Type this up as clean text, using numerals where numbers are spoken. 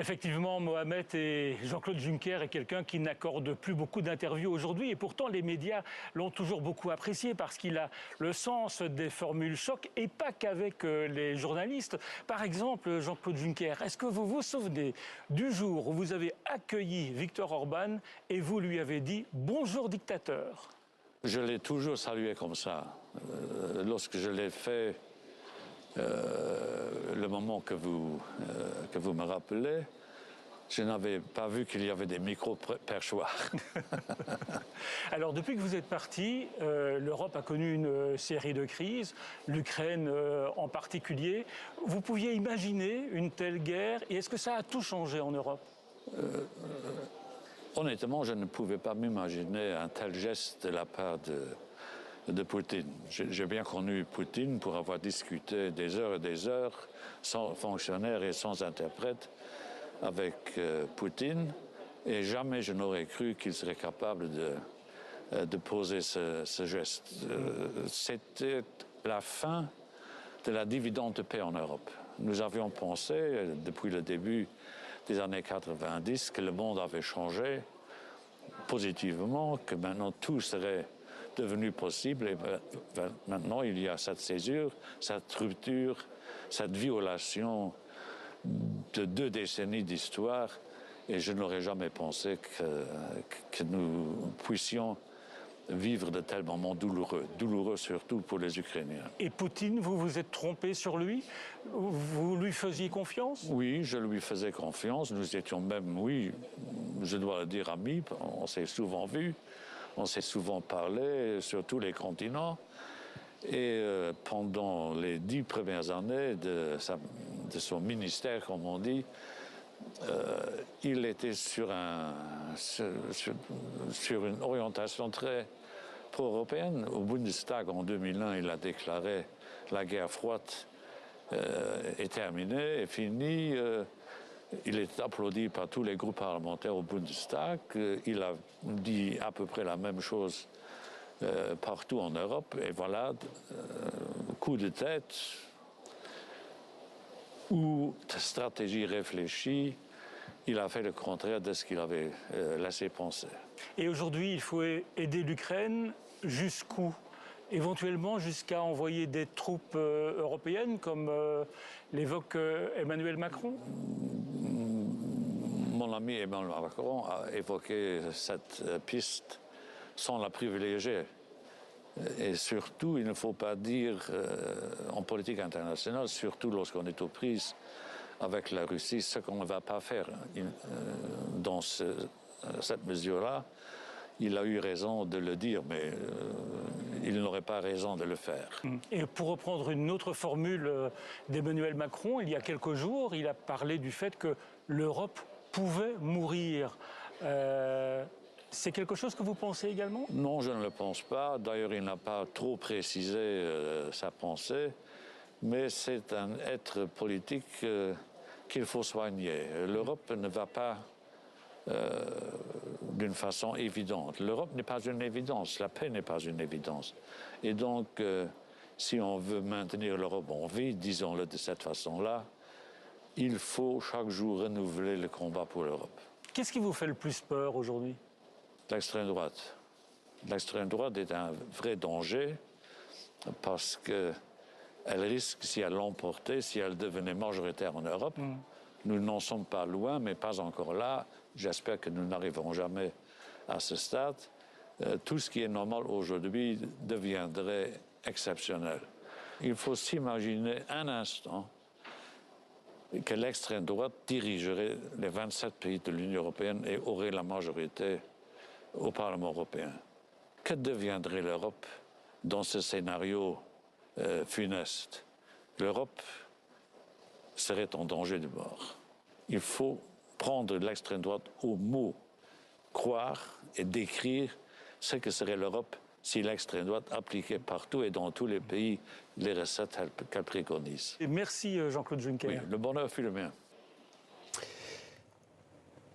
Effectivement, Mohamed et Jean-Claude Juncker est quelqu'un qui n'accorde plus beaucoup d'interviews aujourd'hui et pourtant les médias l'ont toujours beaucoup apprécié parce qu'il a le sens des formules choc et pas qu'avec les journalistes. Par exemple, Jean-Claude Juncker, est-ce que vous vous souvenez du jour où vous avez accueilli Viktor Orban et vous lui avez dit « Bonjour dictateur » ? Je l'ai toujours salué comme ça. Lorsque je l'ai fait, le moment que vous me rappelez, je n'avais pas vu qu'il y avait des micro-perchoirs. Alors, depuis que vous êtes parti, l'Europe a connu une série de crises, l'Ukraine en particulier. Vous pouviez imaginer une telle guerre et est-ce que ça a tout changé en Europe ? Honnêtement, je ne pouvais pas m'imaginer un tel geste de la part de Poutine. J'ai bien connu Poutine pour avoir discuté des heures et des heures, sans fonctionnaire et sans interprète, avec Poutine, et jamais je n'aurais cru qu'il serait capable de poser ce geste. C'était la fin de la dividende de paix en Europe. Nous avions pensé, depuis le début des années 90, que le monde avait changé positivement, que maintenant tout serait devenu possible. Et maintenant, il y a cette césure, cette rupture, cette violation de 2 décennies d'histoire. Et je n'aurais jamais pensé que nous puissions vivre de tels moments douloureux surtout pour les Ukrainiens. Et Poutine, vous vous êtes trompé sur lui? Vous lui faisiez confiance? Oui, je lui faisais confiance. Nous étions même, oui, je dois le dire, amis. On s'est souvent vus, on s'est souvent parlé sur tous les continents. Et pendant les 10 premières années de son ministère, comme on dit, il était sur une orientation très pro-européenne. Au Bundestag, en 2001, il a déclaré la guerre froide est terminée, est finie. Il est applaudi par tous les groupes parlementaires au Bundestag. Il a dit à peu près la même chose partout en Europe. Et voilà, coup de tête ou stratégie réfléchie, il a fait le contraire de ce qu'il avait laissé penser. Et aujourd'hui, il faut aider l'Ukraine jusqu'où? Éventuellement jusqu'à envoyer des troupes européennes, comme l'évoque Emmanuel Macron? Mon ami Emmanuel Macron a évoqué cette piste sans la privilégier. Et surtout, il ne faut pas dire en politique internationale, surtout lorsqu'on est aux prises avec la Russie, ce qu'on ne va pas faire dans cette mesure-là. Il a eu raison de le dire, mais il n'aurait pas raison de le faire. Et pour reprendre une autre formule d'Emmanuel Macron, il y a quelques jours, il a parlé du fait que l'Europe pouvait mourir. C'est quelque chose que vous pensez également? Non, je ne le pense pas. D'ailleurs, il n'a pas trop précisé sa pensée. Mais c'est un être politique qu'il faut soigner. L'Europe ne va pas d'une façon évidente. L'Europe n'est pas une évidence, la paix n'est pas une évidence. Et donc, si on veut maintenir l'Europe en vie, disons-le de cette façon-là, il faut chaque jour renouveler le combat pour l'Europe. Qu'est-ce qui vous fait le plus peur aujourd'hui? L'extrême droite. L'extrême droite est un vrai danger parce que elle risque, si elle l'emportait, si elle devenait majoritaire en Europe. Nous n'en sommes pas loin, mais pas encore là. J'espère que nous n'arriverons jamais à ce stade. Tout ce qui est normal aujourd'hui deviendrait exceptionnel. Il faut s'imaginer un instant que l'extrême droite dirigerait les 27 pays de l'Union européenne et aurait la majorité au Parlement européen. Que deviendrait l'Europe dans ce scénario funeste? L'Europe serait en danger de mort. Il faut prendre l'extrême droite au mot, croire et décrire ce que serait l'Europe si l'extrême droite appliquait partout et dans tous les pays les recettes qu'elle préconise. Et merci Jean-Claude Juncker. Oui, le bonheur fut le mien.